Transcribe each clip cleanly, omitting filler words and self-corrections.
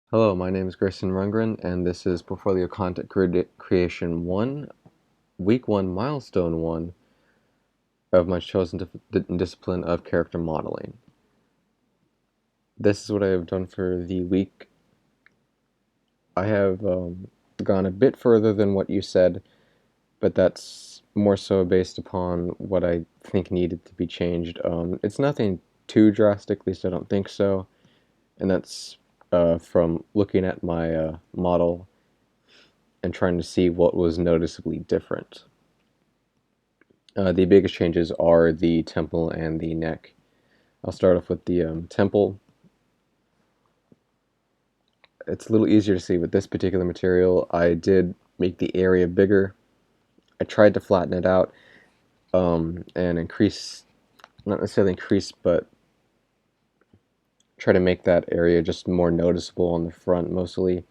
Hello, my name is Greyson Rundgren, and this is Portfolio Content Creation 1, Week 1, Milestone 1 of my chosen discipline of character modeling. This is what I have done for the week. I have gone a bit further than what you said, but that's more so based upon what I think needed to be changed. It's nothing too drastic, at least I don't think so, and that's from looking at my model and trying to see what was noticeably different. The biggest changes are the temple and the neck. I'll start off with the temple. It's a little easier to see with this particular material. I did make the area bigger. I tried to flatten it out and increase, not necessarily increase, but try to make that area just more noticeable on the front mostly,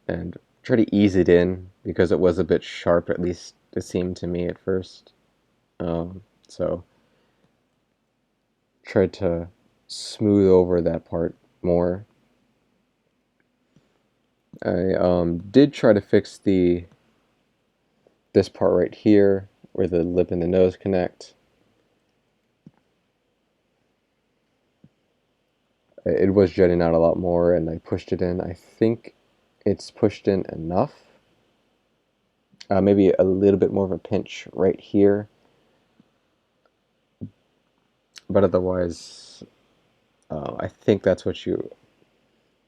and try to ease it in because it was a bit sharp, at least it seemed to me at first. So tried to smooth over that part more. I did try to fix this part right here where the lip and the nose connect. It was jutting out a lot more, and I pushed it in. I think it's pushed in enough. Maybe a little bit more of a pinch right here, but otherwise, I think that's what you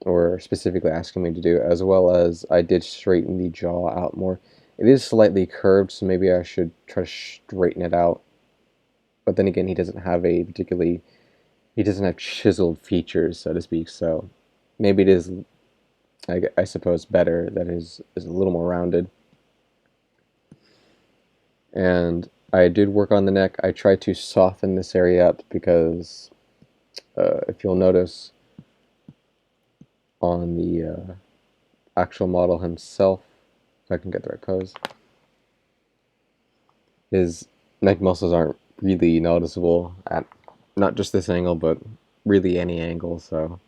were specifically asking me to do, as well as I did straighten the jaw out more. It is slightly curved, so maybe I should try to straighten it out. But then again, he doesn't have chiseled features, so to speak, so maybe it is, I suppose, better that his is a little more rounded. And I did work on the neck. I tried to soften this area up because if you'll notice on the actual model himself, if I can get the right pose, his neck muscles aren't really noticeable at not just this angle, but really any angle, so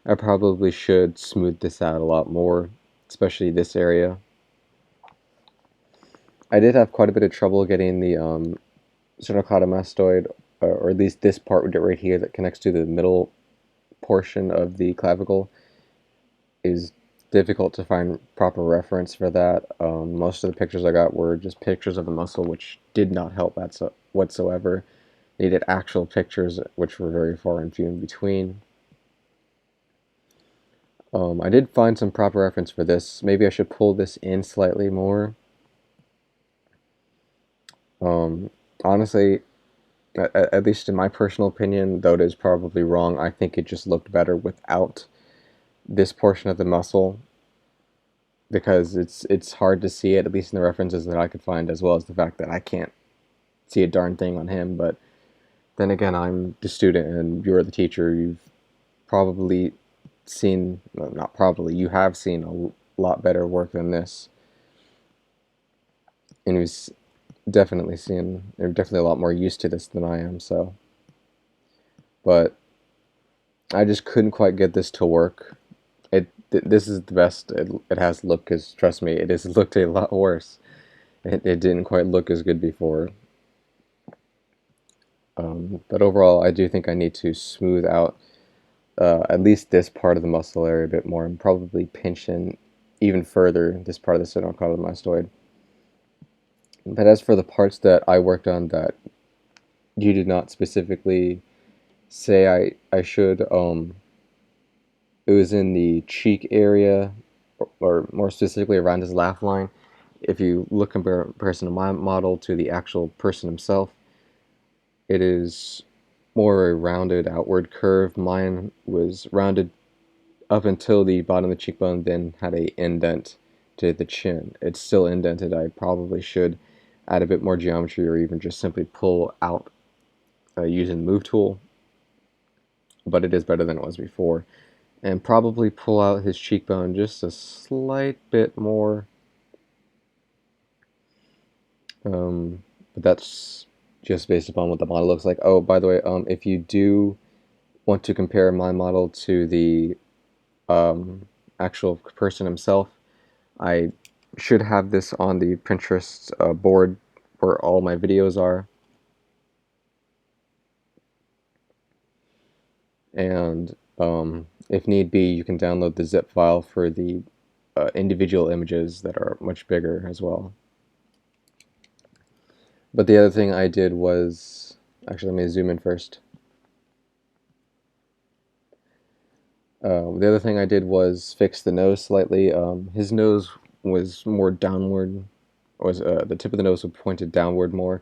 I probably should smooth this out a lot more, especially this area. I did have quite a bit of trouble getting the sternocleidomastoid, or at least this part right here that connects to the middle portion of the clavicle, is difficult to find proper reference for that. Most of the pictures I got were just pictures of the muscle, which did not help whatsoever. Needed actual pictures, which were very far and few in between. I did find some proper reference for this. Maybe I should pull this in slightly more. Honestly, at least in my personal opinion, though it is probably wrong, I think it just looked better without this portion of the muscle, because it's hard to see it, at least in the references that I could find, as well as the fact that I can't see a darn thing on him. But then again, I'm the student and you're the teacher. You've probably seen, well, not probably, you have seen a lot better work than this. And you've definitely seen, you're definitely a lot more used to this than I am, so. But I just couldn't quite get this to work. This is the best it has looked, because trust me, it has looked a lot worse. It didn't quite look as good before. But overall, I do think I need to smooth out at least this part of the muscle area a bit more, and probably pinch in even further this part of the sternocleidomastoid. But as for the parts that I worked on that you did not specifically say I should, it was in the cheek area, or more specifically around his laugh line. If you look comparison of my model to the actual person himself, it is more a rounded outward curve. Mine was rounded up until the bottom of the cheekbone, then had a indent to the chin. It's still indented. I probably should add a bit more geometry, or even just simply pull out using the move tool, but it is better than it was before. And probably pull out his cheekbone just a slight bit more. But that's just based upon what the model looks like. Oh, by the way, if you do want to compare my model to the actual person himself. I should have this on the Pinterest board where all my videos are. And if need be, you can download the zip file for the individual images that are much bigger as well. But the other thing I did was, actually let me zoom in first. The other thing I did was fix the nose slightly. His nose was more downward, was the tip of the nose was pointed downward more.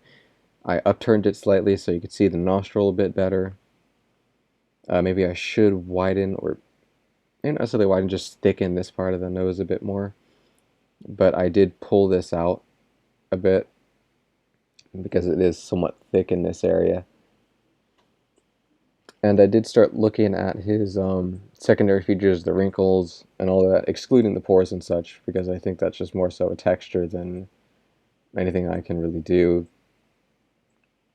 I upturned it slightly so you could see the nostril a bit better. Maybe I should widen, or not necessarily widen, just thicken this part of the nose a bit more. But I did pull this out a bit because it is somewhat thick in this area. And I did start looking at his secondary features, the wrinkles and all that, excluding the pores and such, because I think that's just more so a texture than anything I can really do.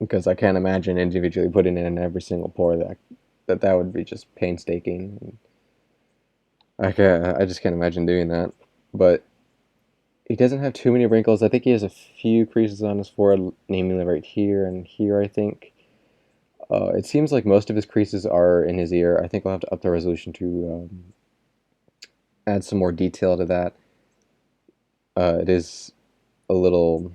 Because I can't imagine individually putting in every single pore. That would be just painstaking. I just can't imagine doing that. But he doesn't have too many wrinkles. I think he has a few creases on his forehead, namely right here and here, I think. It seems like most of his creases are in his ear. I think I'll have to up the resolution to add some more detail to that. It is a little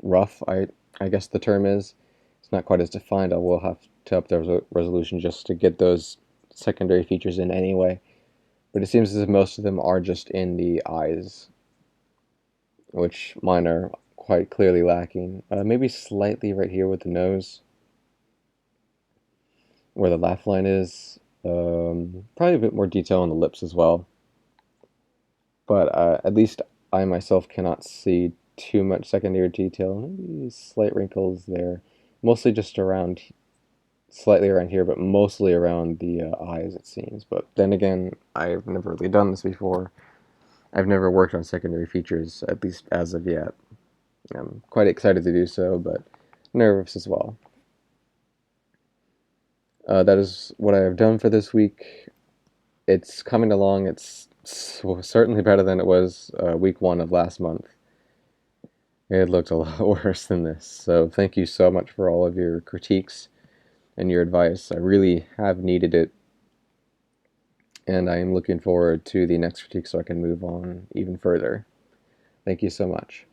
rough, I guess the term is. It's not quite as defined. I will have to up the resolution just to get those secondary features in anyway. But it seems as if most of them are just in the eyes, which mine are quite clearly lacking. Maybe slightly right here with the nose, where the laugh line is. Probably a bit more detail on the lips as well. But at least I myself cannot see too much secondary detail. Maybe slight wrinkles there. Mostly just around, slightly around here, but mostly around the eyes, it seems. But then again, I've never really done this before. I've never worked on secondary features, at least as of yet. I'm quite excited to do so, but nervous as well. That is what I have done for this week. It's coming along. It's certainly better than it was week 1 of last month. It looked a lot worse than this. So thank you so much for all of your critiques and your advice. I really have needed it. And I am looking forward to the next critique so I can move on even further. Thank you so much.